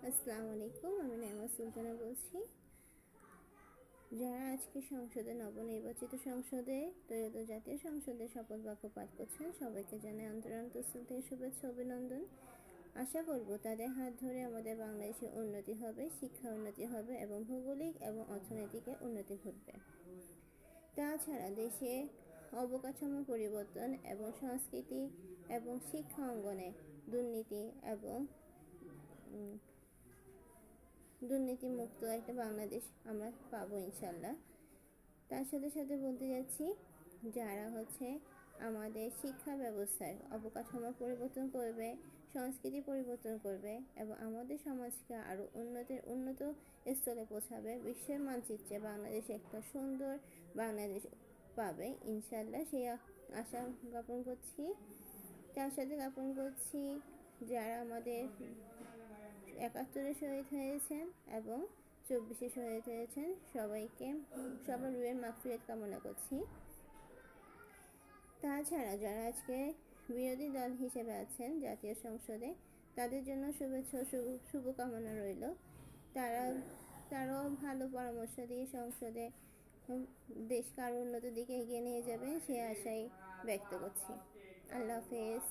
আসসালামু আলাইকুম, আমি নাইমা সুলতানা বলছি। যারা আজকে সংসদে নবনির্বাচিত সংসদে ত্রয়োদশ জাতীয় সংসদে শপথ বাক্য পাঠ করছেন, সবাইকে জানাই অন্তরান্তস্থল থেকে শুভেচ্ছা অভিনন্দন। আশা করব তাদের হাত ধরে আমাদের বাংলাদেশের উন্নতি হবে, শিক্ষা উন্নতি হবে এবং ভৌগোলিক এবং অর্থনৈতিক উন্নতি ঘটবে। তাছাড়া দেশে অবকাঠামো পরিবর্তন এবং সংস্কৃতি এবং শিক্ষা অঙ্গনে দুর্নীতি এবং দুর্নীতিমুক্ত একটা বাংলাদেশ আমরা পাবো ইনশাল্লাহ। তার সাথে সাথে বলতে যাচ্ছি, যারা আমাদের শিক্ষা ব্যবস্থায় অবকাঠামো পরিবর্তন করবে, সংস্কৃতি পরিবর্তন করবে এবং আমাদের সমাজকে আরও উন্নত স্থলে পৌঁছাবে, বিশ্বের মানচিত্রে বাংলাদেশ একটা সুন্দর বাংলাদেশ পাবে ইনশাল্লাহ, সেই আশা জ্ঞাপন করছি। তার সাথে জ্ঞাপন করছি যারা আমাদের ৭১-এ শহীদ হয়েছেন এবং ২৪-এ শহীদ হয়েছেন, সবার রুহের মাগফিরাত কামনা করছি। তাছাড়া যারা আজকে বিরোধী দল হিসেবে আছেন জাতীয় সংসদে, তাদের জন্য শুভেচ্ছা শুভকামনা রইল। তারাও ভালো পরামর্শ দিয়ে সংসদে দেশকে আরও উন্নতির দিকে এগিয়ে নিয়ে যাবে, সে আশাই ব্যক্ত করছি। আল্লাহ হাফেজ।